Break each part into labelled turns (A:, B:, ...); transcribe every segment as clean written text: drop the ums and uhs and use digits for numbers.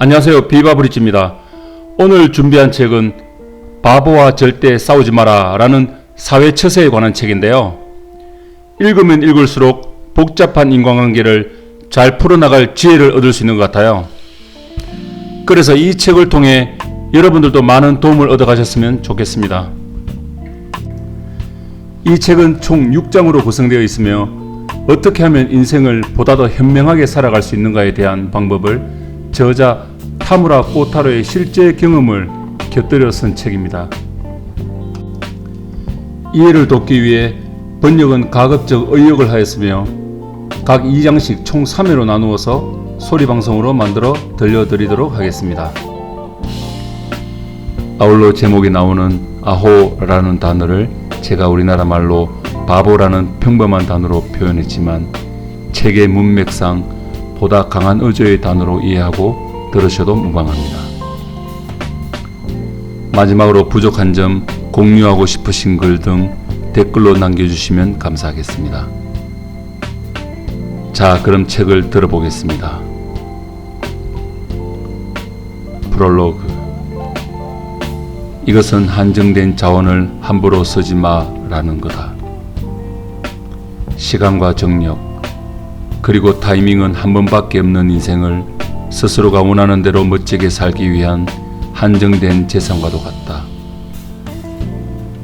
A: 안녕하세요. 비바브리지입니다. 오늘 준비한 책은 바보와 절대 싸우지 마라 라는 사회 처세에 관한 책인데요. 읽으면 읽을수록 복잡한 인간관계를 잘 풀어나갈 지혜를 얻을 수 있는 것 같아요. 그래서 이 책을 통해 여러분들도 많은 도움을 얻어가셨으면 좋겠습니다. 이 책은 총 6장으로 구성되어 있으며 어떻게 하면 인생을 보다 더 현명하게 살아갈 수 있는가에 대한 방법을 저자 타무라 코타로의 실제 경험을 곁들여 쓴 책입니다. 이해를 돕기 위해 번역은 가급적 의역을 하였으며 각 2장씩 총 3회로 나누어서 소리방송으로 만들어 들려드리도록 하겠습니다. 아울러 제목에 나오는 아호라는 단어를 제가 우리나라 말로 바보라는 평범한 단어로 표현했지만 책의 문맥상 보다 강한 어조의 단어로 이해하고 들으셔도 무방합니다. 마지막으로 부족한 점, 공유하고 싶으신 글 등 댓글로 남겨주시면 감사하겠습니다. 자, 그럼 책을 들어보겠습니다. 프롤로그. 이것은 한정된 자원을 함부로 쓰지 마라는 거다. 시간과 정력 그리고 타이밍은 한 번밖에 없는 인생을 스스로가 원하는 대로 멋지게 살기 위한 한정된 재산과도 같다.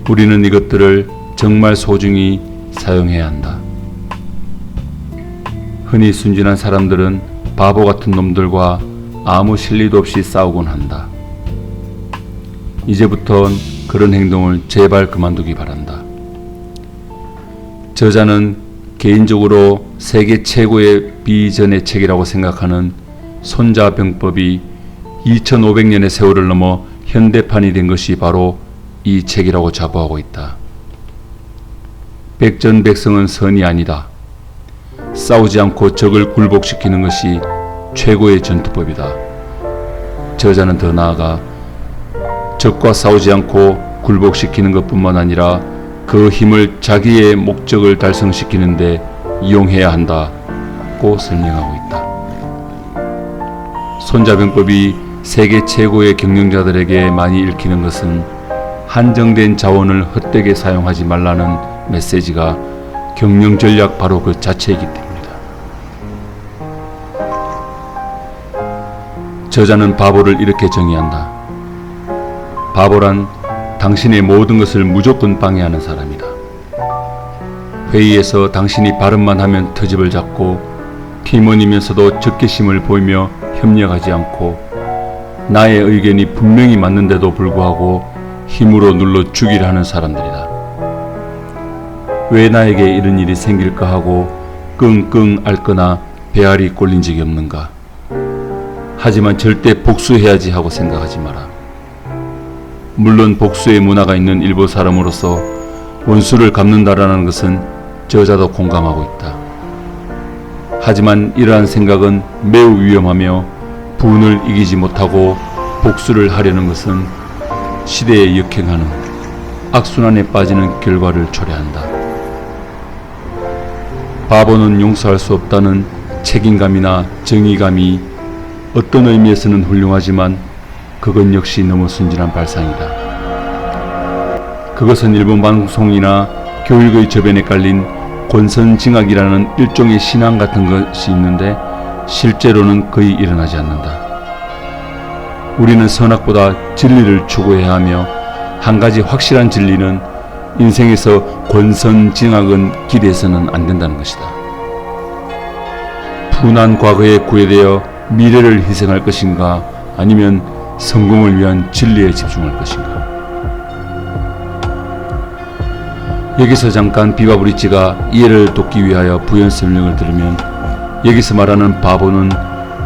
A: 우리는 이것들을 정말 소중히 사용해야 한다. 흔히 순진한 사람들은 바보 같은 놈들과 아무 실리도 없이 싸우곤 한다. 이제부턴 그런 행동을 제발 그만두기 바란다. 저자는 개인적으로 세계 최고의 비전의 책이라고 생각하는 손자병법이 2500년의 세월을 넘어 현대판이 된 것이 바로 이 책이라고 자부하고 있다. 백전백승은 선이 아니다. 싸우지 않고 적을 굴복시키는 것이 최고의 전투법이다. 저자는 더 나아가 적과 싸우지 않고 굴복시키는 것뿐만 아니라 그 힘을 자기의 목적을 달성시키는데 이용해야 한다고 설명하고 있다. 손자병법이 세계 최고의 경영자들에게 많이 읽히는 것은 한정된 자원을 헛되게 사용하지 말라는 메시지가 경영 전략 바로 그 자체이기 때문이다. 저자는 바보를 이렇게 정의한다. 바보란 당신의 모든 것을 무조건 방해하는 사람이다. 회의에서 당신이 발언만 하면 트집을 잡고 팀원이면서도 적개심을 보이며 협력하지 않고 나의 의견이 분명히 맞는데도 불구하고 힘으로 눌러 주기를 하는 사람들이다. 왜 나에게 이런 일이 생길까 하고 끙끙 앓거나 배알이 꼴린 적이 없는가. 하지만 절대 복수해야지 하고 생각하지 마라. 물론 복수의 문화가 있는 일부 사람으로서 원수를 갚는다라는 것은 저자도 공감하고 있다. 하지만 이러한 생각은 매우 위험하며 분을 이기지 못하고 복수를 하려는 것은 시대에 역행하는 악순환에 빠지는 결과를 초래한다. 바보는 용서할 수 없다는 책임감이나 정의감이 어떤 의미에서는 훌륭하지만 그건 역시 너무 순진한 발상이다. 그것은 일본 방송이나 교육의 저변에 깔린 권선징악이라는 일종의 신앙 같은 것이 있는데 실제로는 거의 일어나지 않는다. 우리는 선악보다 진리를 추구해야 하며 한 가지 확실한 진리는 인생에서 권선징악은 기대해서는 안 된다는 것이다. 푸난 과거에 구애되어 미래를 희생할 것인가 아니면 성공을 위한 진리에 집중할 것인가. 여기서 잠깐 비바브리지가 이해를 돕기 위하여 부연 설명을 들으면 여기서 말하는 바보는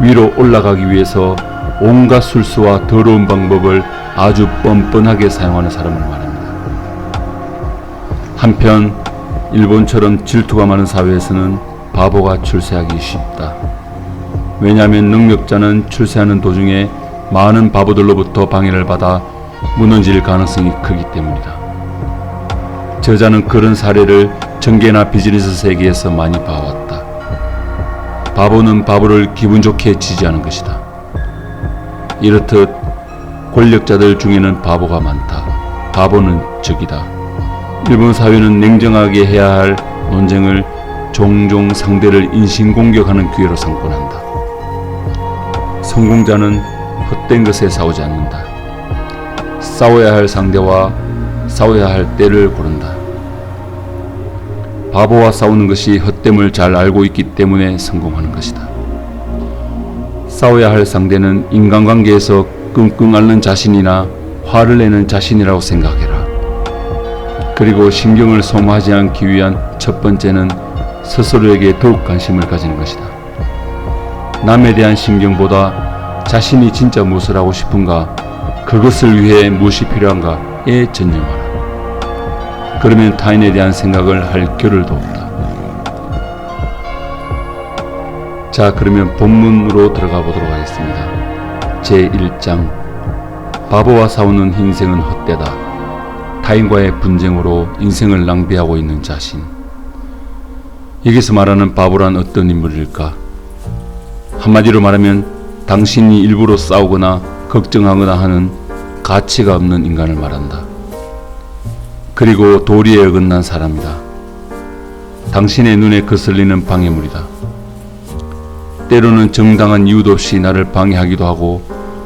A: 위로 올라가기 위해서 온갖 술수와 더러운 방법을 아주 뻔뻔하게 사용하는 사람을 말합니다. 한편 일본처럼 질투가 많은 사회에서는 바보가 출세하기 쉽다. 왜냐하면 능력자는 출세하는 도중에 많은 바보들로부터 방해를 받아 무너질 가능성이 크기 때문이다. 저자는 그런 사례를 정계나 비즈니스 세계에서 많이 봐왔다. 바보는 바보를 기분 좋게 지지하는 것이다. 이렇듯 권력자들 중에는 바보가 많다. 바보는 적이다. 일본 사회는 냉정하게 해야 할 논쟁을 종종 상대를 인신공격하는 기회로 삼곤 한다. 성공자는 헛된 것에 싸우지 않는다. 싸워야 할 상대와 싸워야 할 때를 고른다. 바보와 싸우는 것이 헛됨을 잘 알고 있기 때문에 성공하는 것이다. 싸워야 할 상대는 인간관계에서 끙끙 앓는 자신이나 화를 내는 자신이라고 생각해라. 그리고 신경을 소모하지 않기 위한 첫 번째는 스스로에게 더욱 관심을 가지는 것이다. 남에 대한 신경보다 자신이 진짜 무엇을 하고 싶은가, 그것을 위해 무엇이 필요한가에 전념하라. 그러면 타인에 대한 생각을 할 겨를도 없다. 자, 그러면 본문으로 들어가 보도록 하겠습니다. 제1장 바보와 싸우는 인생은 헛되다. 타인과의 분쟁으로 인생을 낭비하고 있는 자신. 여기서 말하는 바보란 어떤 인물일까? 한마디로 말하면 당신이 일부러 싸우거나 걱정하거나 하는 가치가 없는 인간을 말한다. 그리고 도리에 어긋난 사람이다. 당신의 눈에 거슬리는 방해물이다. 때로는 정당한 이유도 없이 나를 방해하기도 하고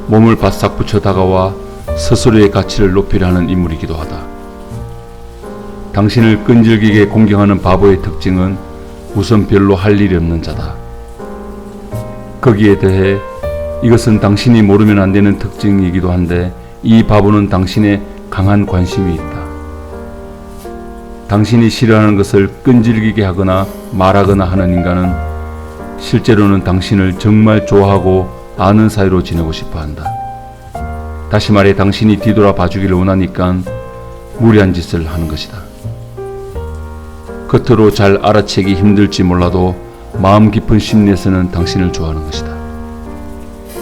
A: 몸을 바싹 붙여 다가와 스스로의 가치를 높이려 하는 인물이기도 하다. 당신을 끈질기게 공경하는 바보의 특징은 우선 별로 할 일이 없는 자다. 거기에 더해 이것은 당신이 모르면 안 되는 특징이기도 한데 이 바보는 당신의 강한 관심이 있다. 당신이 싫어하는 것을 끈질기게 하거나 말하거나 하는 인간은 실제로는 당신을 정말 좋아하고 아는 사이로 지내고 싶어 한다. 다시 말해 당신이 뒤돌아 봐주기를 원하니까 무리한 짓을 하는 것이다. 겉으로 잘 알아채기 힘들지 몰라도 마음 깊은 심리에서는 당신을 좋아하는 것이다.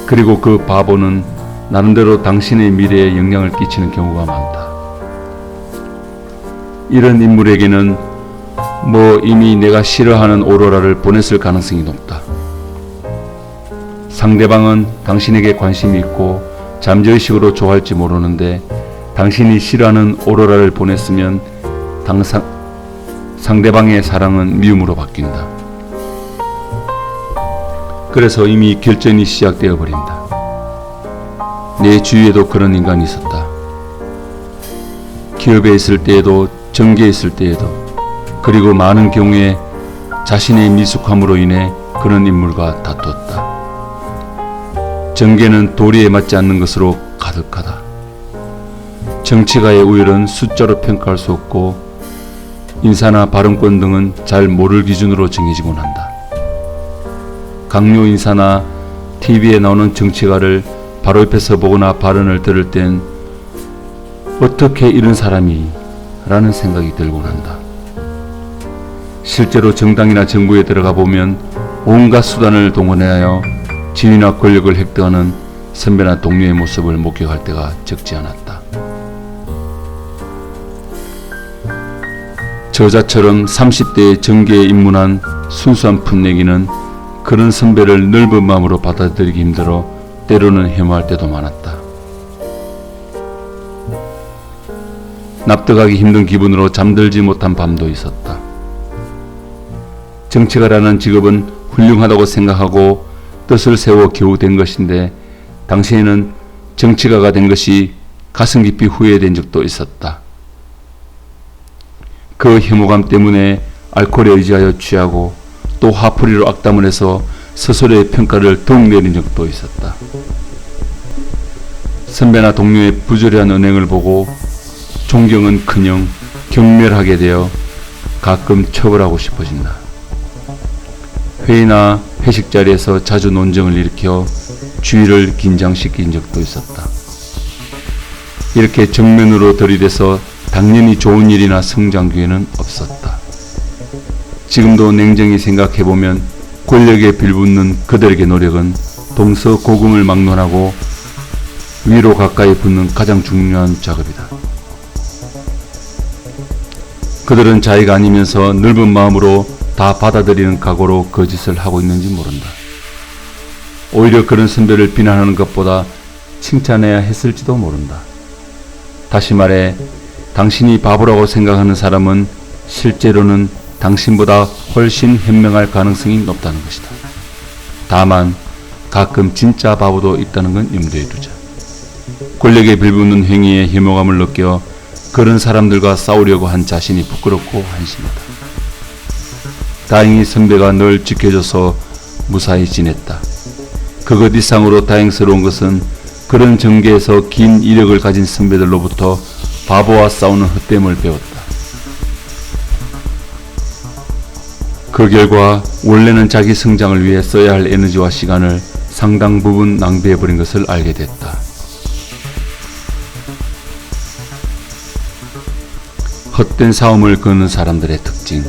A: 그리고 그 바보는 나름대로 당신의 미래에 영향을 끼치는 경우가 많다. 이런 인물에게는 이미 내가 싫어하는 오로라를 보냈을 가능성이 높다. 상대방은 당신에게 관심이 있고 잠재의식으로 좋아할지 모르는데 당신이 싫어하는 오로라를 보냈으면 상대방의 사랑은 미움으로 바뀐다. 그래서 이미 결전이 시작되어 버린다. 내 주위에도 그런 인간이 있었다. 기업에 있을 때에도 정계에 있을 때에도, 그리고 많은 경우에 자신의 미숙함으로 인해 그런 인물과 다투었다. 정계는 도리에 맞지 않는 것으로 가득하다. 정치가의 우열은 숫자로 평가할 수 없고 인사나 발언권 등은 잘 모를 기준으로 정해지곤 한다. 강요 인사나 TV에 나오는 정치가를 바로 옆에서 보거나 발언을 들을 땐 어떻게 이런 사람이? 라는 생각이 들곤 한다. 실제로 정당이나 정부에 들어가 보면 온갖 수단을 동원하여 지위나 권력을 획득하는 선배나 동료의 모습을 목격할 때가 적지 않았다. 저자처럼 30대에 정계에 입문한 순수한 풋내기는 그런 선배를 넓은 마음으로 받아들이기 힘들어 때로는 해모할 때도 많았다. 납득하기 힘든 기분으로 잠들지 못한 밤도 있었다. 정치가라는 직업은 훌륭하다고 생각하고 뜻을 세워 겨우 된 것인데 당시에는 정치가가 된 것이 가슴 깊이 후회된 적도 있었다. 그 혐오감 때문에 알코올에 의지하여 취하고 또 화풀이로 악담을 해서 스스로의 평가를 더욱 내린 적도 있었다. 선배나 동료의 부조리한 언행을 보고 존경은커녕 경멸하게 되어 가끔 처벌하고 싶어진다. 회의나 회식 자리에서 자주 논쟁을 일으켜 주의를 긴장시킨 적도 있었다. 이렇게 정면으로 들이대서 당연히 좋은 일이나 성장 기회는 없었다. 지금도 냉정히 생각해보면 권력에 빌붙는 그들에게 노력은 동서고금을 막론하고 위로 가까이 붙는 가장 중요한 작업이다. 그들은 자기가 아니면서 넓은 마음으로 다 받아들이는 각오로 거짓을 하고 있는지 모른다. 오히려 그런 선배를 비난하는 것보다 칭찬해야 했을지도 모른다. 다시 말해, 당신이 바보라고 생각하는 사람은 실제로는 당신보다 훨씬 현명할 가능성이 높다는 것이다. 다만 가끔 진짜 바보도 있다는 건 염두에 두자. 권력에 빌붙는 행위에 혐오감을 느껴 그런 사람들과 싸우려고 한 자신이 부끄럽고 한심하다. 다행히 선배가 널 지켜줘서 무사히 지냈다. 그것 이상으로 다행스러운 것은 그런 전개에서 긴 이력을 가진 선배들로부터 바보와 싸우는 헛됨을 배웠다. 그 결과 원래는 자기 성장을 위해 써야 할 에너지와 시간을 상당 부분 낭비해버린 것을 알게 됐다. 헛된 싸움을 거는 사람들의 특징.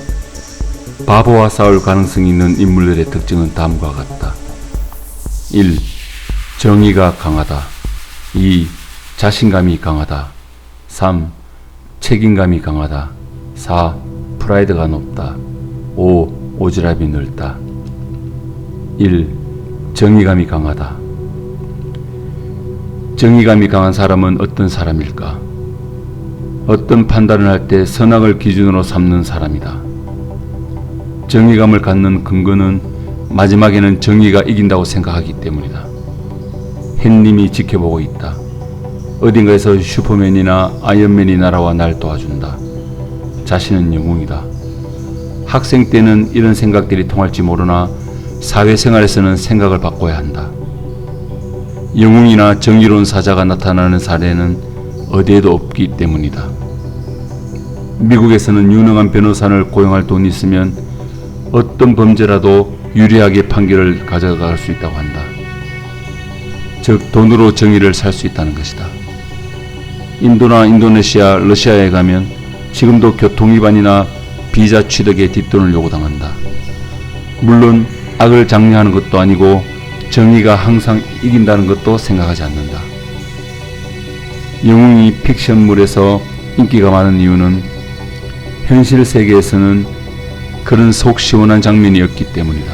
A: 바보와 싸울 가능성이 있는 인물들의 특징은 다음과 같다. 1. 정의가 강하다. 2. 자신감이 강하다. 3. 책임감이 강하다. 4. 프라이드가 높다. 5. 오지랖이 넓다. 1. 정의감이 강하다. 정의감이 강한 사람은 어떤 사람일까? 어떤 판단을 할 때 선악을 기준으로 삼는 사람이다. 정의감을 갖는 근거는 마지막에는 정의가 이긴다고 생각하기 때문이다. 햇님이 지켜보고 있다. 어딘가에서 슈퍼맨이나 아이언맨이 날아와 날 도와준다. 자신은 영웅이다. 학생 때는 이런 생각들이 통할지 모르나 사회생활에서는 생각을 바꿔야 한다. 영웅이나 정의로운 사자가 나타나는 사례는 어디에도 없기 때문이다. 미국에서는 유능한 변호사를 고용할 돈이 있으면 어떤 범죄라도 유리하게 판결을 가져갈 수 있다고 한다. 즉 돈으로 정의를 살 수 있다는 것이다. 인도나 인도네시아, 러시아에 가면 지금도 교통위반이나 비자 취득에 뒷돈을 요구당한다. 물론 악을 장려하는 것도 아니고 정의가 항상 이긴다는 것도 생각하지 않는다. 영웅이 픽션물에서 인기가 많은 이유는 현실 세계에서는 그런 속 시원한 장면이 없기 때문이다.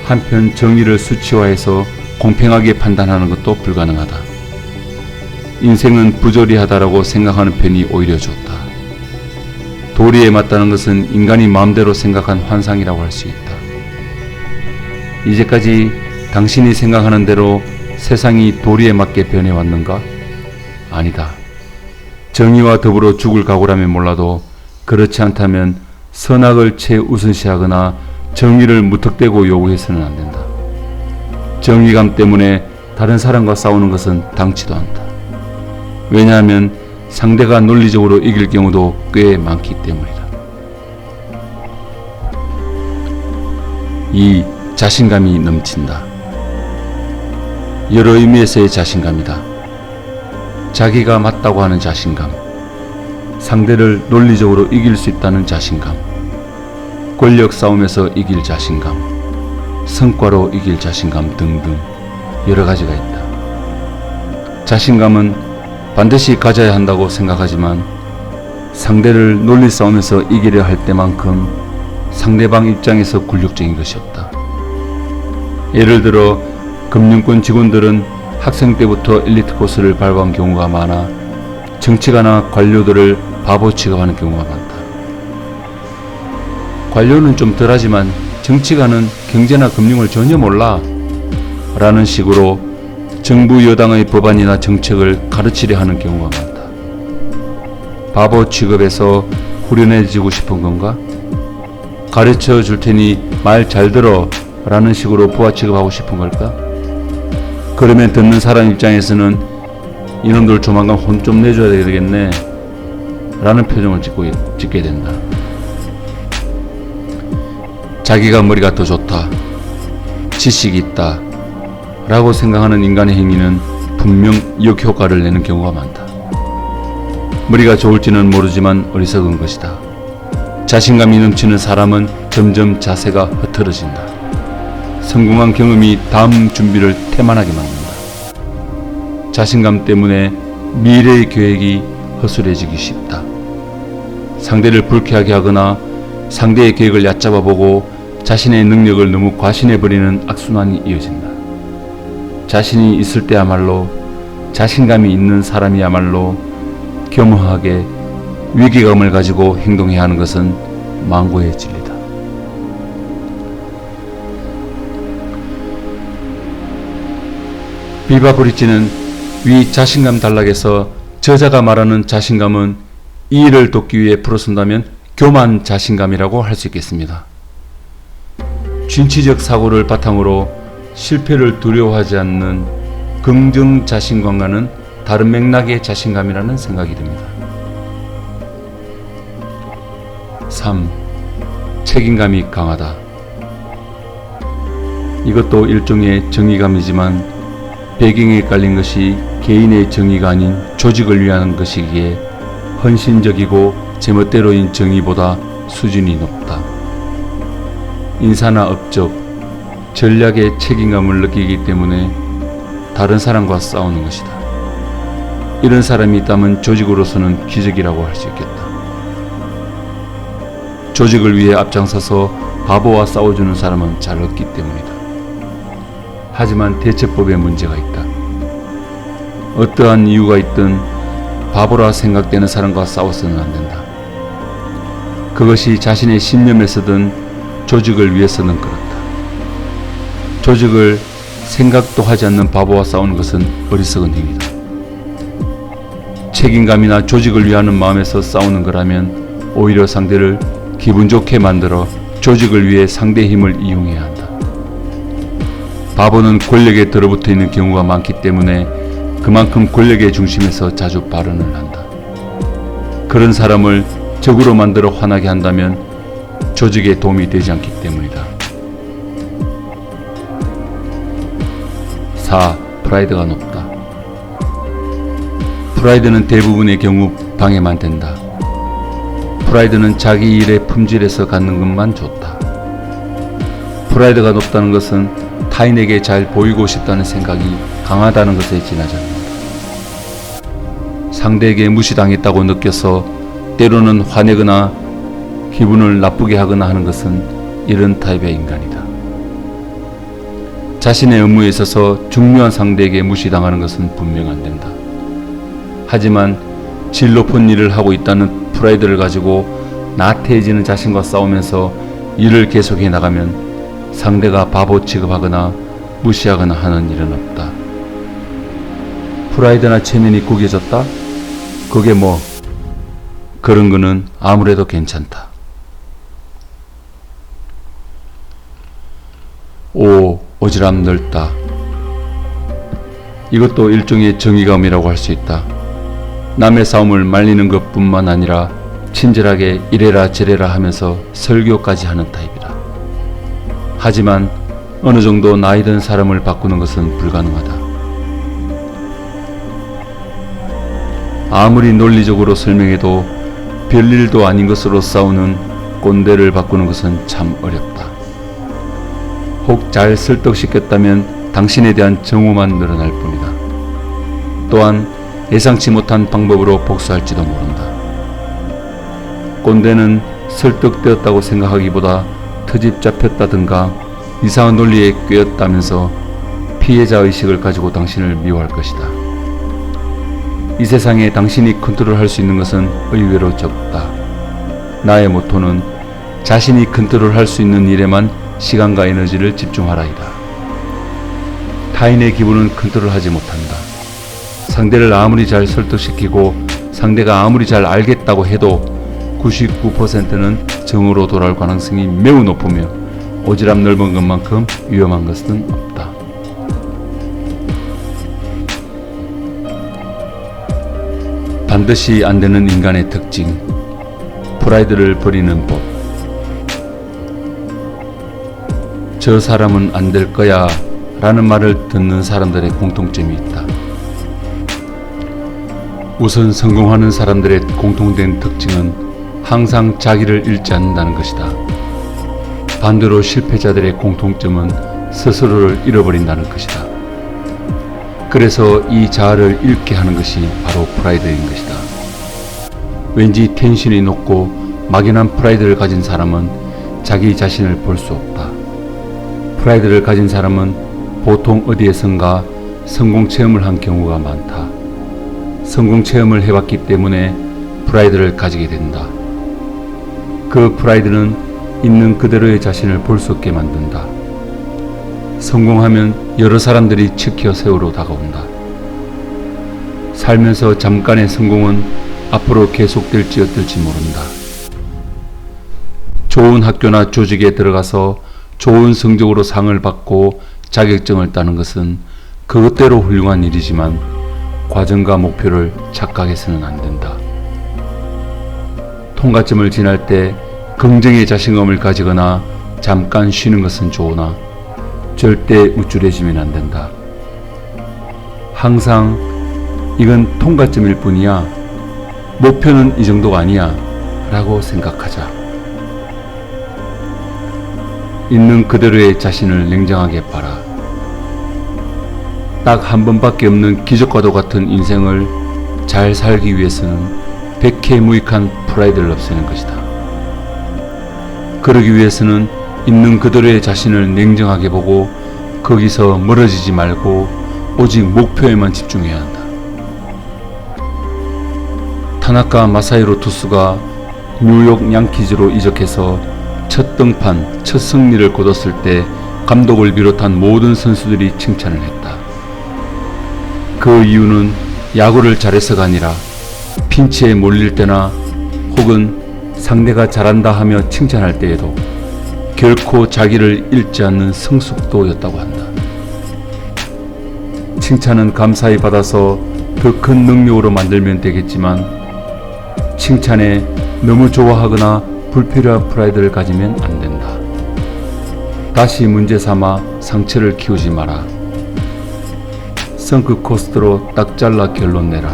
A: 한편 정의를 수치화해서 공평하게 판단하는 것도 불가능하다. 인생은 부조리하다라고 생각하는 편이 오히려 좋다. 도리에 맞다는 것은 인간이 마음대로 생각한 환상이라고 할 수 있다. 이제까지 당신이 생각하는 대로 세상이 도리에 맞게 변해왔는가? 아니다. 정의와 더불어 죽을 각오라면 몰라도 그렇지 않다면 선악을 최우선시하거나 정의를 무턱대고 요구해서는 안 된다. 정의감 때문에 다른 사람과 싸우는 것은 당치도 않다. 왜냐하면 상대가 논리적으로 이길 경우도 꽤 많기 때문이다. 2. 자신감이 넘친다. 여러 의미에서의 자신감이다. 자기가 맞다고 하는 자신감, 상대를 논리적으로 이길 수 있다는 자신감, 권력 싸움에서 이길 자신감, 성과로 이길 자신감 등등 여러 가지가 있다. 자신감은 반드시 가져야 한다고 생각하지만 상대를 논리 싸움에서 이기려 할 때만큼 상대방 입장에서 굴욕적인 것이 없다. 예를 들어 금융권 직원들은 학생 때부터 엘리트 코스를 밟아온 경우가 많아 정치가나 관료들을 바보 취급하는 경우가 많다. 관료는 좀 덜하지만 정치가는 경제나 금융을 전혀 몰라 라는 식으로 정부 여당의 법안이나 정책을 가르치려 하는 경우가 많다. 바보 취급해서 후련해지고 싶은 건가? 가르쳐 줄 테니 말 잘 들어 라는 식으로 부하 취급하고 싶은 걸까? 그러면 듣는 사람 입장에서는 이놈들 조만간 혼 좀 내줘야 되겠네 라는 표정을 짓게 된다. 자기가 머리가 더 좋다, 지식이 있다 라고 생각하는 인간의 행위는 분명 역효과를 내는 경우가 많다. 머리가 좋을지는 모르지만 어리석은 것이다. 자신감이 넘치는 사람은 점점 자세가 흐트러진다. 성공한 경험이 다음 준비를 태만하게 만든다. 자신감 때문에 미래의 계획이 허술해지기 쉽다. 상대를 불쾌하게 하거나 상대의 계획을 얕잡아 보고 자신의 능력을 너무 과신해버리는 악순환이 이어진다. 자신이 있을 때야말로 자신감이 있는 사람이야말로 겸허하게 위기감을 가지고 행동해야 하는 것은 망고의 진리다. 비바 브릿지는 위 자신감 단락에서 저자가 말하는 자신감은 이 일을 돕기 위해 풀어쓴다면 교만 자신감이라고 할 수 있겠습니다. 진취적 사고를 바탕으로 실패를 두려워하지 않는 긍정 자신감과는 다른 맥락의 자신감이라는 생각이 듭니다. 3. 책임감이 강하다. 이것도 일종의 정의감이지만 배경에 깔린 것이 개인의 정의가 아닌 조직을 위한 것이기에 헌신적이고 제멋대로인 정의보다 수준이 높다. 인사나 업적, 전략의 책임감을 느끼기 때문에 다른 사람과 싸우는 것이다. 이런 사람이 있다면 조직으로서는 기적이라고 할 수 있겠다. 조직을 위해 앞장서서 바보와 싸워주는 사람은 잘 없기 때문이다. 하지만 대처법에 문제가 있다. 어떠한 이유가 있든 바보라 생각되는 사람과 싸워서는 안 된다. 그것이 자신의 신념에서든 조직을 위해서는 그렇다. 조직을 생각도 하지 않는 바보와 싸우는 것은 어리석은 행위다. 책임감이나 조직을 위하는 마음에서 싸우는 거라면 오히려 상대를 기분 좋게 만들어 조직을 위해 상대의 힘을 이용해야 한다. 바보는 권력에 들어붙어 있는 경우가 많기 때문에 그만큼 권력의 중심에서 자주 발언을 한다. 그런 사람을 적으로 만들어 화나게 한다면 조직에 도움이 되지 않기 때문이다. 4. 프라이드가 높다. 프라이드는 대부분의 경우 방해만 된다. 프라이드는 자기 일의 품질에서 갖는 것만 좋다. 프라이드가 높다는 것은 타인에게 잘 보이고 싶다는 생각이 강하다는 것에 지나지 않는다. 상대에게 무시당했다고 느껴서 때로는 화내거나 기분을 나쁘게 하거나 하는 것은 이런 타입의 인간이다. 자신의 업무에 있어서 중요한 상대에게 무시당하는 것은 분명 안 된다. 하지만 질 높은 일을 하고 있다는 프라이드를 가지고 나태해지는 자신과 싸우면서 일을 계속해 나가면 상대가 바보 취급하거나 무시하거나 하는 일은 없다. 프라이드나 체면이 구겨졌다? 그게 뭐 그런 거는 아무래도 괜찮다. 5. 오지랖 넓다. 이것도 일종의 정의감이라고 할 수 있다. 남의 싸움을 말리는 것뿐만 아니라 친절하게 이래라 저래라 하면서 설교까지 하는 타입이다. 하지만 어느 정도 나이 든 사람을 바꾸는 것은 불가능하다. 아무리 논리적으로 설명해도 별일도 아닌 것으로 싸우는 꼰대를 바꾸는 것은 참 어렵다. 혹 잘 설득시켰다면 당신에 대한 정오만 늘어날 뿐이다. 또한 예상치 못한 방법으로 복수할지도 모른다. 꼰대는 설득되었다고 생각하기보다 트집 잡혔다든가 이상한 논리에 꿰었다면서 피해자의식을 가지고 당신을 미워할 것이다. 이 세상에 당신이 컨트롤할 수 있는 것은 의외로 적다. 나의 모토는 자신이 컨트롤할 수 있는 일에만 시간과 에너지를 집중하라이다. 타인의 기분은 컨트롤하지 못한다. 상대를 아무리 잘 설득시키고 상대가 아무리 잘 알겠다고 해도 99%는 정으로 돌아올 가능성이 매우 높으며 오지랖 넓은 것만큼 위험한 것은 없다. 반드시 안 되는 인간의 특징, 프라이드를 버리는 법. 저 사람은 안 될 거야 라는 말을 듣는 사람들의 공통점이 있다. 우선 성공하는 사람들의 공통된 특징은 항상 자기를 잃지 않는다는 것이다. 반대로 실패자들의 공통점은 스스로를 잃어버린다는 것이다. 그래서 이 자아를 잃게 하는 것이 바로 프라이드인 것이다. 왠지 텐션이 높고 막연한 프라이드를 가진 사람은 자기 자신을 볼 수 없다. 프라이드를 가진 사람은 보통 어디에선가 성공 체험을 한 경우가 많다. 성공 체험을 해봤기 때문에 프라이드를 가지게 된다. 그 프라이드는 있는 그대로의 자신을 볼 수 없게 만든다. 성공하면 여러 사람들이 치켜 세우러 다가온다. 살면서 잠깐의 성공은 앞으로 계속될지 어떨지 모른다. 좋은 학교나 조직에 들어가서 좋은 성적으로 상을 받고 자격증을 따는 것은 그것대로 훌륭한 일이지만 과정과 목표를 착각해서는 안 된다. 통과점을 지날 때 긍정의 자신감을 가지거나 잠깐 쉬는 것은 좋으나 절대 우쭐해지면 안 된다. 항상 이건 통과점일 뿐이야, 목표는 이 정도가 아니야 라고 생각하자. 있는 그대로의 자신을 냉정하게 봐라. 딱 한 번밖에 없는 기적과도 같은 인생을 잘 살기 위해서는 백해무익한 프라이드를 없애는 것이다. 그러기 위해서는 있는 그대로의 자신을 냉정하게 보고 거기서 멀어지지 말고 오직 목표에만 집중해야 한다. 타나카 마사히로 투수가 뉴욕 양키즈로 이적해서 첫 등판, 첫 승리를 거뒀을 때 감독을 비롯한 모든 선수들이 칭찬을 했다. 그 이유는 야구를 잘해서가 아니라 핀치에 몰릴 때나 혹은 상대가 잘한다 하며 칭찬할 때에도 결코 자기를 잃지 않는 성숙도였다고 한다. 칭찬은 감사히 받아서 더 큰 능력으로 만들면 되겠지만 칭찬에 너무 좋아하거나 불필요한 프라이드를 가지면 안 된다. 다시 문제 삼아 상처를 키우지 마라. 성크 코스트로 딱 잘라 결론 내라.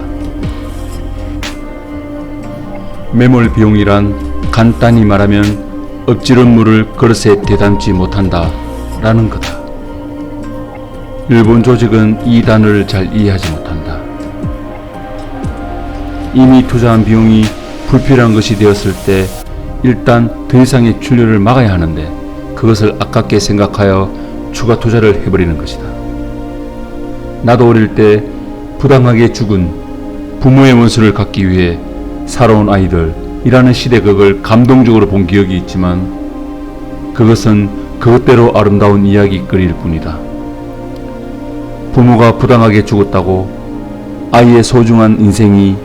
A: 매몰 비용이란 간단히 말하면 엎지른 물을 그릇에 대담지 못한다 라는 거다. 일본 조직은 이 단어를 잘 이해하지 못한다. 이미 투자한 비용이 불필요한 것이 되었을 때 일단 더 이상의 출혈을 막아야 하는데 그것을 아깝게 생각하여 추가 투자를 해버리는 것이다. 나도 어릴 때 부당하게 죽은 부모의 원수를 갚기 위해 살아온 아이들이라는 시대극을 감동적으로 본 기억이 있지만 그것은 그것대로 아름다운 이야기거리일 뿐이다. 부모가 부당하게 죽었다고 아이의 소중한 인생이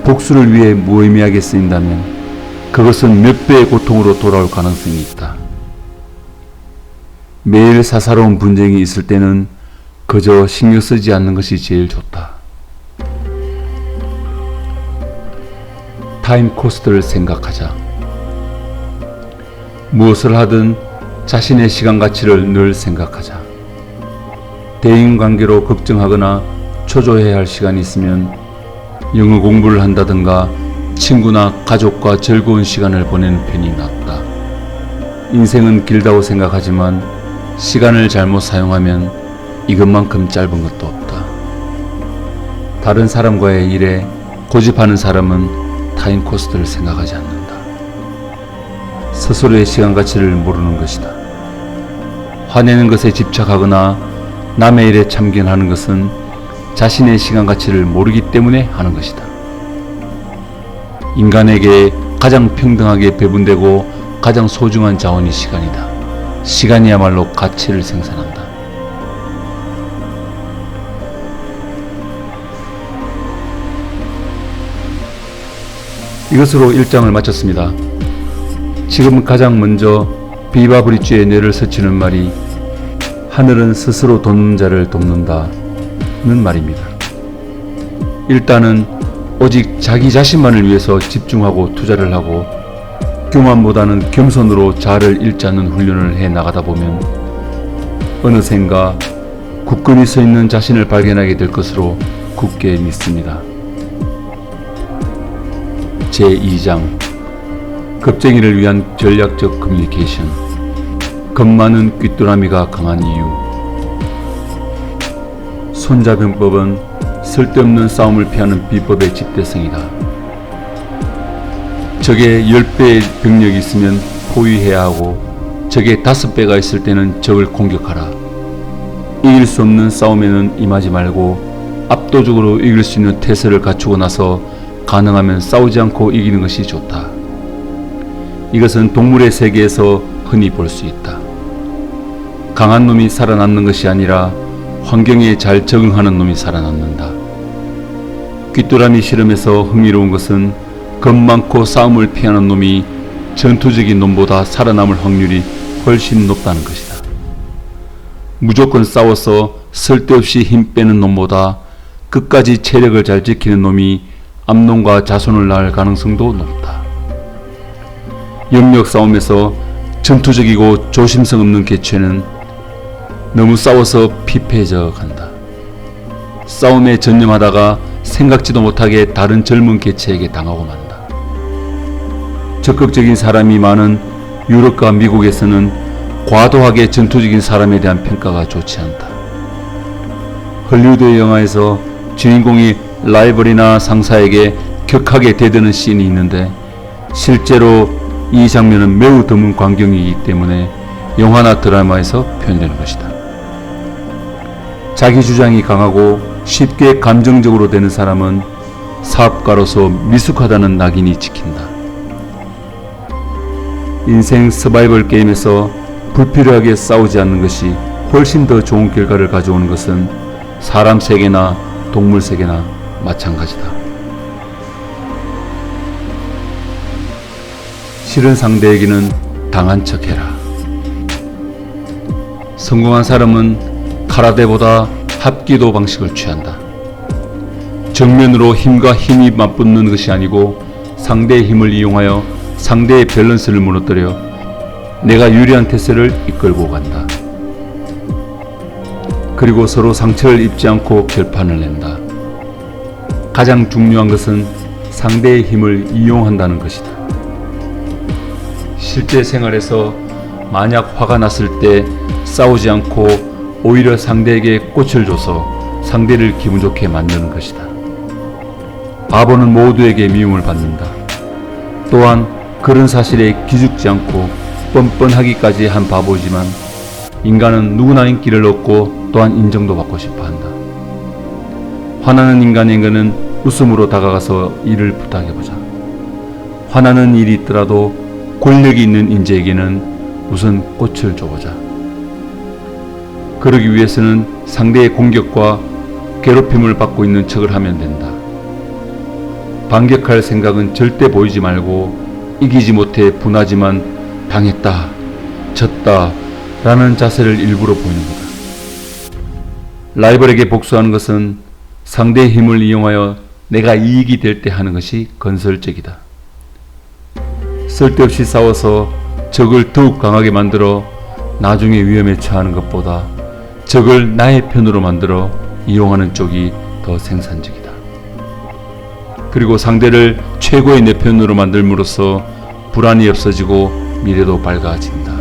A: 복수를 위해 무의미하게 쓰인다면 그것은 몇 배의 고통으로 돌아올 가능성이 있다. 매일 사사로운 분쟁이 있을 때는 그저 신경 쓰지 않는 것이 제일 좋다. 타임 코스트를 생각하자. 무엇을 하든 자신의 시간 가치를 늘 생각하자. 대인관계로 걱정하거나 초조해야 할 시간이 있으면 영어 공부를 한다든가 친구나 가족과 즐거운 시간을 보내는 편이 낫다. 인생은 길다고 생각하지만 시간을 잘못 사용하면 이것만큼 짧은 것도 없다. 다른 사람과의 일에 고집하는 사람은 타임 코스트를 생각하지 않는다. 스스로의 시간 가치를 모르는 것이다. 화내는 것에 집착하거나 남의 일에 참견하는 것은 자신의 시간 가치를 모르기 때문에 하는 것이다. 인간에게 가장 평등하게 배분되고 가장 소중한 자원이 시간이다. 시간이야말로 가치를 생산한다. 이것으로 1장을 마쳤습니다. 지금 가장 먼저 비바 브릿지의 뇌를 스치는 말이 하늘은 스스로 돕는 자를 돕는다는 말입니다. 일단은 오직 자기 자신만을 위해서 집중하고 투자를 하고 교만보다는 겸손으로 자아를 잃지 않는 훈련을 해 나가다 보면 어느샌가 굳건히 서 있는 자신을 발견하게 될 것으로 굳게 믿습니다. 제2장 겁쟁이를 위한 전략적 커뮤니케이션. 겁 많은 귀뚜라미가 강한 이유. 손자병법은 쓸데없는 싸움을 피하는 비법의 집대성이다. 적에 10배의 병력이 있으면 포위해야 하고 적에 5배가 있을 때는 적을 공격하라. 이길 수 없는 싸움에는 임하지 말고 압도적으로 이길 수 있는 태세를 갖추고 나서 가능하면 싸우지 않고 이기는 것이 좋다. 이것은 동물의 세계에서 흔히 볼 수 있다. 강한 놈이 살아남는 것이 아니라 환경에 잘 적응하는 놈이 살아남는다. 귀뚜라미 실험에서 흥미로운 것은 겁 많고 싸움을 피하는 놈이 전투적인 놈보다 살아남을 확률이 훨씬 높다는 것이다. 무조건 싸워서 쓸데없이 힘 빼는 놈보다 끝까지 체력을 잘 지키는 놈이 암놈과 자손을 낳을 가능성도 높다. 영역 싸움에서 전투적이고 조심성 없는 개체는 너무 싸워서 피폐해져 간다. 싸움에 전념하다가 생각지도 못하게 다른 젊은 개체에게 당하고 만다. 적극적인 사람이 많은 유럽과 미국에서는 과도하게 전투적인 사람에 대한 평가가 좋지 않다. 헐리우드 영화에서 주인공이 라이벌이나 상사에게 격하게 대드는 씬이 있는데 실제로 이 장면은 매우 드문 광경이기 때문에 영화나 드라마에서 표현되는 것이다. 자기 주장이 강하고 쉽게 감정적으로 되는 사람은 사업가로서 미숙하다는 낙인이 찍힌다. 인생 서바이벌 게임에서 불필요하게 싸우지 않는 것이 훨씬 더 좋은 결과를 가져오는 것은 사람 세계나 동물 세계나 마찬가지다. 싫은 상대에게는 당한 척해라. 성공한 사람은 카라데보다 합기도 방식을 취한다. 정면으로 힘과 힘이 맞붙는 것이 아니고 상대의 힘을 이용하여 상대의 밸런스를 무너뜨려 내가 유리한 태세를 이끌고 간다. 그리고 서로 상처를 입지 않고 결판을 낸다. 가장 중요한 것은 상대의 힘을 이용한다는 것이다. 실제 생활에서 만약 화가 났을 때 싸우지 않고 오히려 상대에게 꽃을 줘서 상대를 기분 좋게 만드는 것이다. 바보는 모두에게 미움을 받는다. 또한 그런 사실에 기죽지 않고 뻔뻔하기까지 한 바보지만 인간은 누구나 인기를 얻고 또한 인정도 받고 싶어한다. 화나는 인간에게는 웃음으로 다가가서 일을 부탁해보자. 화나는 일이 있더라도 권력이 있는 인재에게는 우선 꽃을 줘보자. 그러기 위해서는 상대의 공격과 괴롭힘을 받고 있는 척을 하면 된다. 반격할 생각은 절대 보이지 말고 이기지 못해 분하지만 당했다, 졌다 라는 자세를 일부러 보이는 거다. 라이벌에게 복수하는 것은 상대의 힘을 이용하여 내가 이익이 될 때 하는 것이 건설적이다. 쓸데없이 싸워서 적을 더욱 강하게 만들어 나중에 위험에 처하는 것보다 적을 나의 편으로 만들어 이용하는 쪽이 더 생산적이다. 그리고 상대를 최고의 내 편으로 만들므로써 불안이 없어지고 미래도 밝아진다.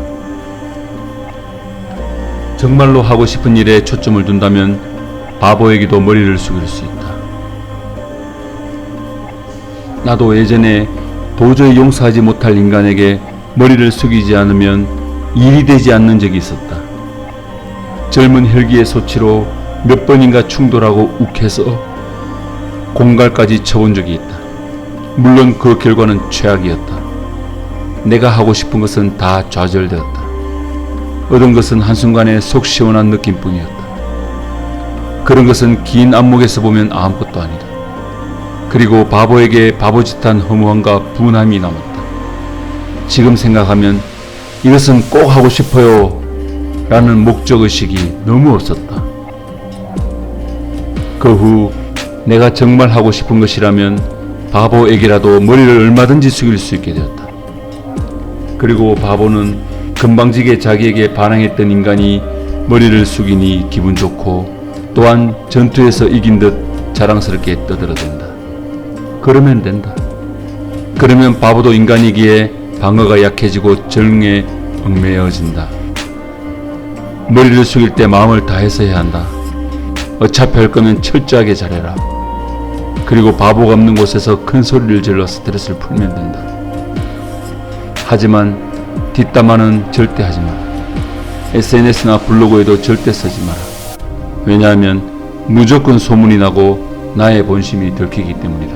A: 정말로 하고 싶은 일에 초점을 둔다면 바보에게도 머리를 숙일 수 있다. 나도 예전에 도저히 용서하지 못할 인간에게 머리를 숙이지 않으면 일이 되지 않는 적이 있었다. 젊은 혈기의 소치로 몇 번인가 충돌하고 욱해서 공갈까지 쳐본 적이 있다. 물론 그 결과는 최악이었다. 내가 하고 싶은 것은 다 좌절되었다. 얻은 것은 한순간에 속 시원한 느낌뿐이었다. 그런 것은 긴 안목에서 보면 아무것도 아니다. 그리고 바보에게 바보짓한 허무함과 분함이 남았다. 지금 생각하면 이것은 꼭 하고 싶어요 라는 목적의식이 너무 없었다. 그 후 내가 정말 하고 싶은 것이라면 바보에게라도 머리를 얼마든지 숙일 수 있게 되었다. 그리고 바보는 금방지게 자기에게 반항했던 인간이 머리를 숙이니 기분 좋고 또한 전투에서 이긴 듯 자랑스럽게 떠들어댄다. 그러면 된다. 그러면 바보도 인간이기에 방어가 약해지고 정에 얽매여진다. 머리를 숙일 때 마음을 다해서 해야 한다. 어차피 할 거면 철저하게 잘해라. 그리고 바보가 없는 곳에서 큰 소리를 질러 스트레스를 풀면 된다. 하지만 뒷담화는 절대 하지 마라. SNS나 블로그에도 절대 쓰지 마라. 왜냐하면 무조건 소문이 나고 나의 본심이 들키기 때문이다.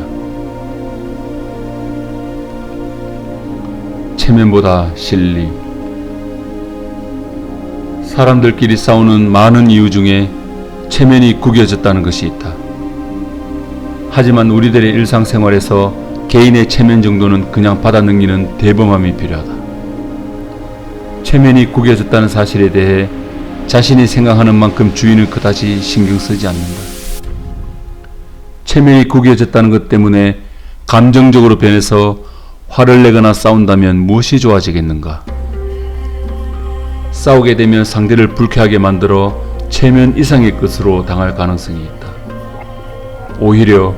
A: 체면보다 실리. 사람들끼리 싸우는 많은 이유 중에 체면이 구겨졌다는 것이 있다. 하지만 우리들의 일상생활에서 개인의 체면 정도는 그냥 받아 넘기는 대범함이 필요하다. 체면이 구겨졌다는 사실에 대해 자신이 생각하는 만큼 주인은 그다지 신경 쓰지 않는다. 체면이 구겨졌다는 것 때문에 감정적으로 변해서 화를 내거나 싸운다면 무엇이 좋아지겠는가? 싸우게 되면 상대를 불쾌하게 만들어 체면 이상의 것으로 당할 가능성이 있다. 오히려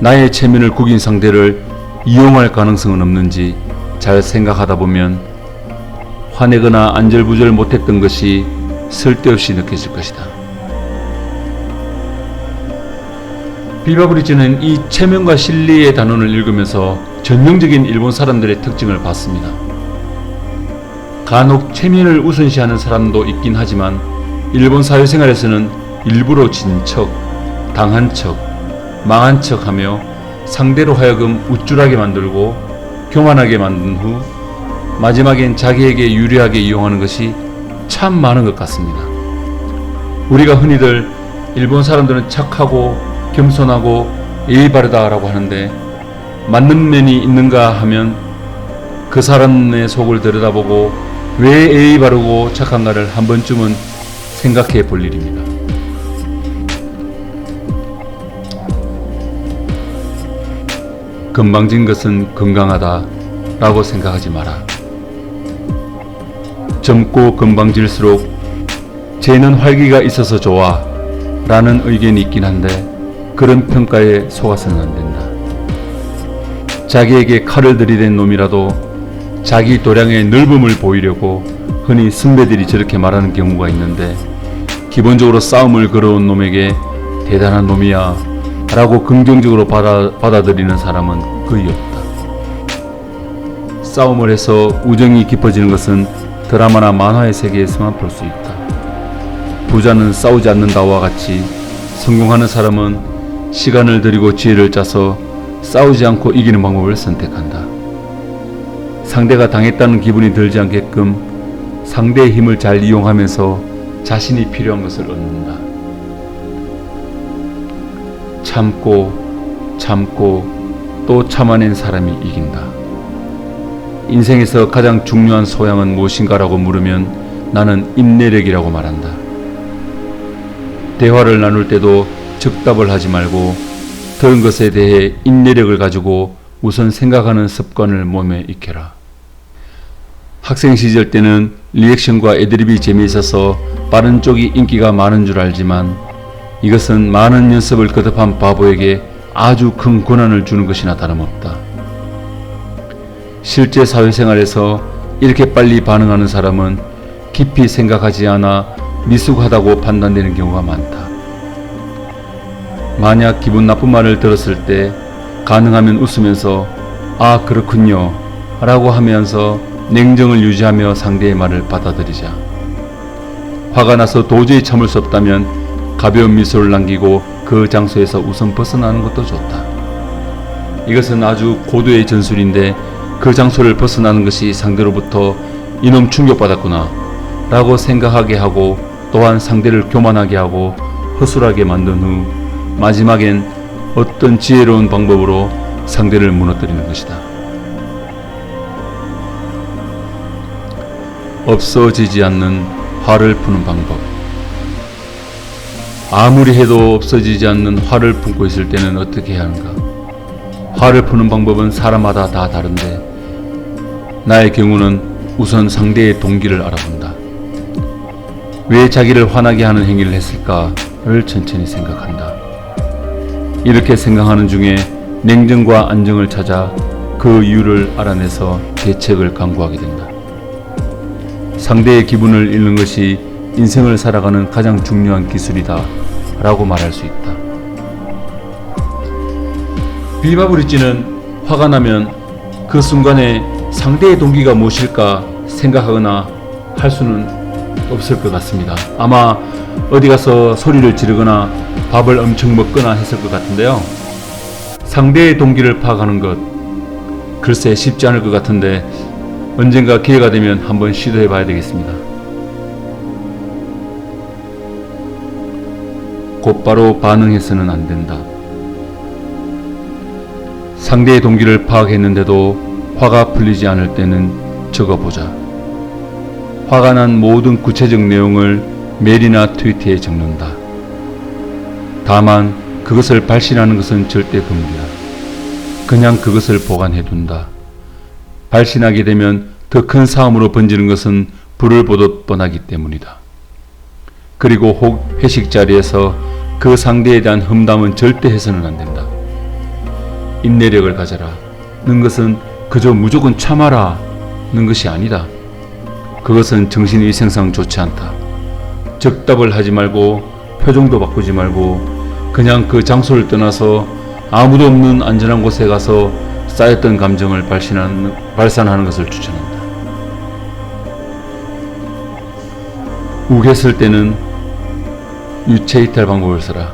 A: 나의 체면을 구긴 상대를 이용할 가능성은 없는지 잘 생각하다 보면 화내거나 안절부절 못했던 것이 쓸데없이 느껴질 것이다. 비바브리치는 이 체면과 실리의 단원을 읽으면서 전형적인 일본 사람들의 특징을 봤습니다. 간혹 체면을 우선시하는 사람도 있긴 하지만 일본 사회생활에서는 일부러 진 척, 당한 척, 망한 척 하며 상대로 하여금 우쭐하게 만들고 교만하게 만든 후 마지막엔 자기에게 유리하게 이용하는 것이 참 많은 것 같습니다. 우리가 흔히들 일본 사람들은 착하고 겸손하고 예의 바르다라고 하는데 맞는 면이 있는가 하면 그 사람의 속을 들여다보고 왜 예의 바르고 착한가를 한 번쯤은 생각해 볼 일입니다. 건방진 것은 건강하다 라고 생각하지 마라. 젊고 건방질수록 쟤는 활기가 있어서 좋아 라는 의견이 있긴 한데 그런 평가에 속아서는 안 된다. 자기에게 칼을 들이댄 놈이라도 자기 도량의 넓음을 보이려고 흔히 선배들이 저렇게 말하는 경우가 있는데 기본적으로 싸움을 걸어온 놈에게 대단한 놈이야 라고 긍정적으로 받아들이는 사람은 거의 없다. 싸움을 해서 우정이 깊어지는 것은 드라마나 만화의 세계에서만 볼 수 있다. 부자는 싸우지 않는다와 같이 성공하는 사람은 시간을 들이고 지혜를 짜서 싸우지 않고 이기는 방법을 선택한다. 상대가 당했다는 기분이 들지 않게끔 상대의 힘을 잘 이용하면서 자신이 필요한 것을 얻는다. 참고 또 참아낸 사람이 이긴다. 인생에서 가장 중요한 소양은 무엇인가라고 물으면 나는 인내력이라고 말한다. 대화를 나눌 때도 즉답을 하지 말고 들은 것에 대해 인내력을 가지고 우선 생각하는 습관을 몸에 익혀라. 학생 시절 때는 리액션과 애드립이 재미있어서 빠른 쪽이 인기가 많은 줄 알지만 이것은 많은 연습을 거듭한 바보에게 아주 큰 권한을 주는 것이나 다름없다. 실제 사회생활에서 이렇게 빨리 반응하는 사람은 깊이 생각하지 않아 미숙하다고 판단되는 경우가 많다. 만약 기분 나쁜 말을 들었을 때 가능하면 웃으면서 아 그렇군요 라고 하면서 냉정을 유지하며 상대의 말을 받아들이자. 화가 나서 도저히 참을 수 없다면 가벼운 미소를 남기고 그 장소에서 우선 벗어나는 것도 좋다. 이것은 아주 고도의 전술인데 그 장소를 벗어나는 것이 상대로부터 이놈 충격받았구나 라고 생각하게 하고 또한 상대를 교만하게 하고 허술하게 만든 후 마지막엔 어떤 지혜로운 방법으로 상대를 무너뜨리는 것이다. 없어지지 않는 화를 푸는 방법. 아무리 해도 없어지지 않는 화를 품고 있을 때는 어떻게 해야 하는가? 화를 푸는 방법은 사람마다 다 다른데 나의 경우는 우선 상대의 동기를 알아본다. 왜 자기를 화나게 하는 행위를 했을까를 천천히 생각한다. 이렇게 생각하는 중에 냉정과 안정을 찾아 그 이유를 알아내서 대책을 강구하게 된다. 상대의 기분을 읽는 것이 인생을 살아가는 가장 중요한 기술이다 라고 말할 수 있다. 비바브리치는 화가 나면 그 순간에 상대의 동기가 무엇일까 생각하거나 할 수는 없을 것 같습니다. 아마 어디 가서 소리를 지르거나 밥을 엄청 먹거나 했을 것 같은데요. 상대의 동기를 파악하는 것, 글쎄 쉽지 않을 것 같은데 언젠가 기회가 되면 한번 시도해 봐야 되겠습니다. 곧바로 반응해서는 안 된다. 상대의 동기를 파악했는데도 화가 풀리지 않을 때는 적어보자. 화가 난 모든 구체적 내용을 메일이나 트위터에 적는다. 다만 그것을 발신하는 것은 절대 금지야. 그냥 그것을 보관해둔다. 발신하게 되면 더 큰 싸움으로 번지는 것은 불을 보듯 뻔하기 때문이다. 그리고 혹 회식 자리에서 그 상대에 대한 험담은 절대 해서는 안 된다. 인내력을 가져라 는 것은 그저 무조건 참아라 는 것이 아니다. 그것은 정신위생상 좋지 않다. 적답을 하지 말고 표정도 바꾸지 말고 그냥 그 장소를 떠나서 아무도 없는 안전한 곳에 가서 쌓였던 감정을 발산하는 것을 추천한다. 욱했을 때는 유체이탈 방법을 써라.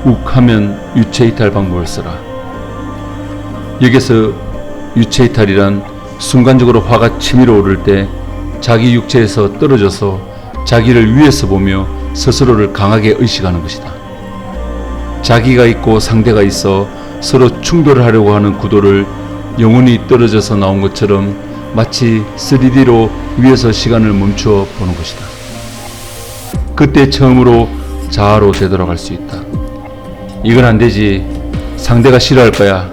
A: 욱하면 유체이탈 방법을 써라. 여기서 유체이탈이란 순간적으로 화가 치밀어 오를 때 자기 육체에서 떨어져서 자기를 위에서 보며 스스로를 강하게 의식하는 것이다. 자기가 있고 상대가 있어 서로 충돌을 하려고 하는 구도를 영혼이 떨어져서 나온 것처럼 마치 3D로 위에서 시간을 멈추어 보는 것이다. 그때 처음으로 자아로 되돌아갈 수 있다. 이건 안 되지. 상대가 싫어할 거야.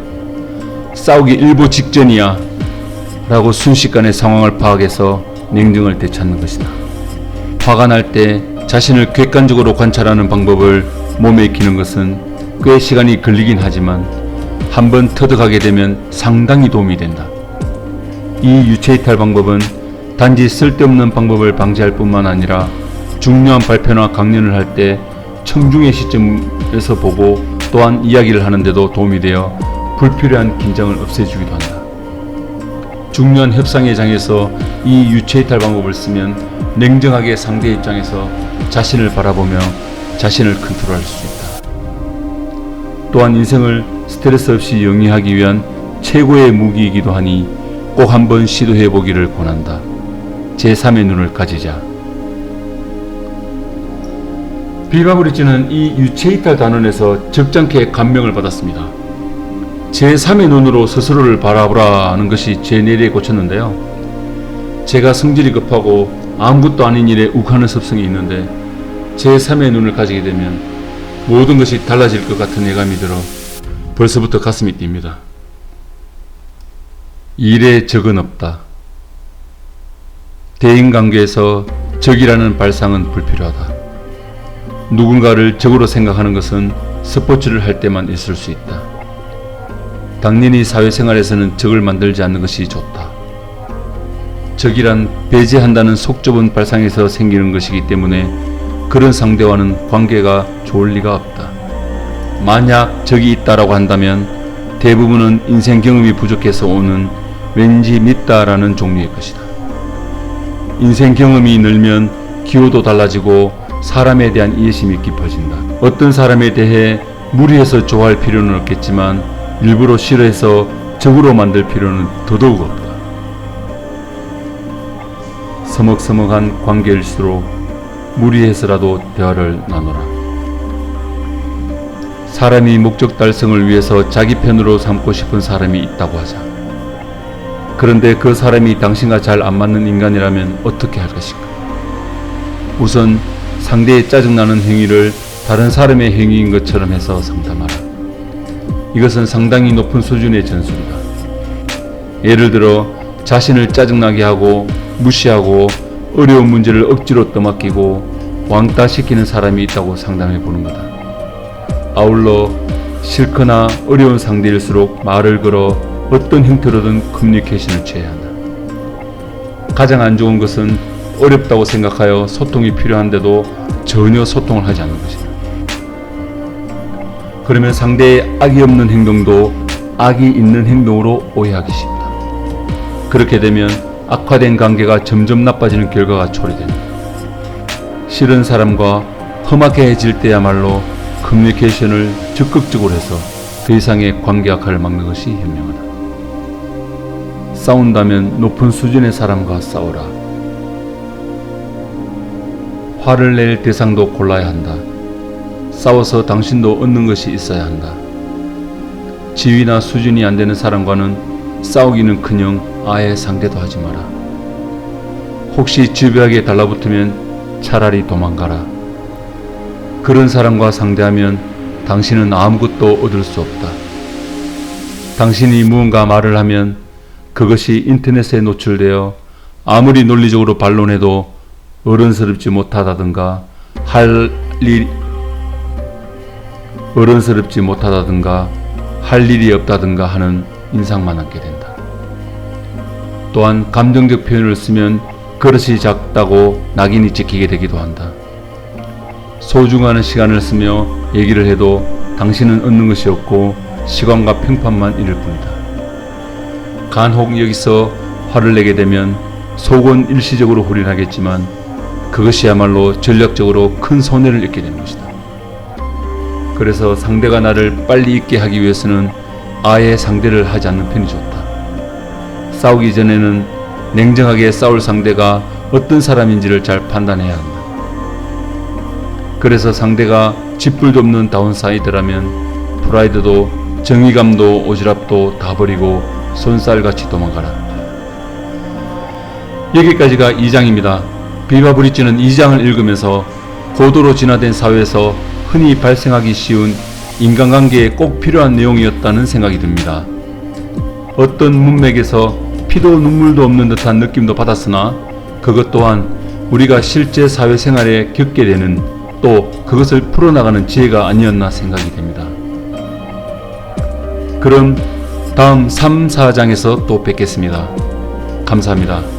A: 싸우기 일보 직전이야. 라고 순식간에 상황을 파악해서 냉정을 되찾는 것이다. 화가 날 때 자신을 객관적으로 관찰하는 방법을 몸에 익히는 것은 꽤 시간이 걸리긴 하지만 한번 터득하게 되면 상당히 도움이 된다. 이 유체이탈 방법은 단지 쓸데없는 방법을 방지할 뿐만 아니라 중요한 발표나 강연을 할 때 청중의 시점에서 보고 또한 이야기를 하는데도 도움이 되어 불필요한 긴장을 없애주기도 한다. 중요한 협상의 장에서 이 유체이탈 방법을 쓰면 냉정하게 상대 입장에서 자신을 바라보며 자신을 컨트롤할 수 있다. 또한 인생을 스트레스 없이 영위하기 위한 최고의 무기이기도 하니 꼭 한번 시도해 보기를 권한다. 제3의 눈을 가지자. 빌바브리츠는 이 유체이탈 단원에서 적잖게 감명을 받았습니다. 제3의 눈으로 스스로를 바라보라 하는 것이 제 뇌리에 꽂혔는데요. 제가 성질이 급하고 아무것도 아닌 일에 욱하는 습성이 있는데 제3의 눈을 가지게 되면 모든 것이 달라질 것 같은 예감이 들어 벌써부터 가슴이 뜁니다. 일에 적은 없다. 대인관계에서 적이라는 발상은 불필요하다. 누군가를 적으로 생각하는 것은 스포츠를 할 때만 있을 수 있다. 당연히 사회생활에서는 적을 만들지 않는 것이 좋다. 적이란 배제한다는 속 좁은 발상에서 생기는 것이기 때문에 그런 상대와는 관계가 좋을 리가 없다. 만약 적이 있다라고 한다면 대부분은 인생 경험이 부족해서 오는 왠지 믿다라는 종류의 것이다. 인생 경험이 늘면 기호도 달라지고 사람에 대한 이해심이 깊어진다. 어떤 사람에 대해 무리해서 좋아할 필요는 없겠지만 일부러 싫어해서 적으로 만들 필요는 더더욱 없다. 서먹서먹한 관계일수록 무리해서라도 대화를 나누라. 사람이 목적 달성을 위해서 자기 편으로 삼고 싶은 사람이 있다고 하자. 그런데 그 사람이 당신과 잘 안 맞는 인간이라면 어떻게 할 것인가? 우선 상대의 짜증나는 행위를 다른 사람의 행위인 것처럼 해서 상담하라. 이것은 상당히 높은 수준의 전술이다. 예를 들어 자신을 짜증나게 하고 무시하고 어려운 문제를 억지로 떠맡기고 왕따시키는 사람이 있다고 상담해 보는 거다. 아울러 싫거나 어려운 상대일수록 말을 걸어 어떤 형태로든 커뮤니케이션을 취해야 한다. 가장 안 좋은 것은 어렵다고 생각하여 소통이 필요한데도 전혀 소통을 하지 않는 것이다. 그러면 상대의 악이 없는 행동도 악이 있는 행동으로 오해하기 쉽다. 그렇게 되면 악화된 관계가 점점 나빠지는 결과가 초래된다. 싫은 사람과 험악해질 때야말로 커뮤니케이션을 적극적으로 해서 더 이상의 관계 악화를 막는 것이 현명하다. 싸운다면 높은 수준의 사람과 싸우라. 화를 낼 대상도 골라야 한다. 싸워서 당신도 얻는 것이 있어야 한다. 지위나 수준이 안 되는 사람과는 싸우기는커녕 아예 상대도 하지 마라. 혹시 집요하게 달라붙으면 차라리 도망가라. 그런 사람과 상대하면 당신은 아무것도 얻을 수 없다. 당신이 무언가 말을 하면 그것이 인터넷에 노출되어 아무리 논리적으로 반론해도 어른스럽지 못하다든가 할 일이 없다든가 하는 인상만 남게 된다. 또한 감정적 표현을 쓰면 그릇이 작다고 낙인이 찍히게 되기도 한다. 소중한 시간을 쓰며 얘기를 해도 당신은 얻는 것이 없고 시간과 평판만 잃을 뿐이다. 간혹 여기서 화를 내게 되면 속은 일시적으로 후련하겠지만 그것이야말로 전략적으로 큰 손해를 입게 되는 것이다. 그래서 상대가 나를 빨리 잊게 하기 위해서는 아예 상대를 하지 않는 편이 좋다. 싸우기 전에는 냉정하게 싸울 상대가 어떤 사람인지를 잘 판단해야 한다. 그래서 상대가 쥐뿔도 없는 다운사이드라면 프라이드도 정의감도 오지랖도 다 버리고 손살같이 도망가라. 여기까지가 2장입니다. 비바 브릿지는 2장을 읽으면서 고도로 진화된 사회에서 흔히 발생하기 쉬운 인간관계에 꼭 필요한 내용이었다는 생각이 듭니다. 어떤 문맥에서 피도 눈물도 없는 듯한 느낌도 받았으나 그것 또한 우리가 실제 사회생활에 겪게 되는 또 그것을 풀어나가는 지혜가 아니었나 생각이 됩니다. 그럼 다음 3, 4장에서 또 뵙겠습니다. 감사합니다.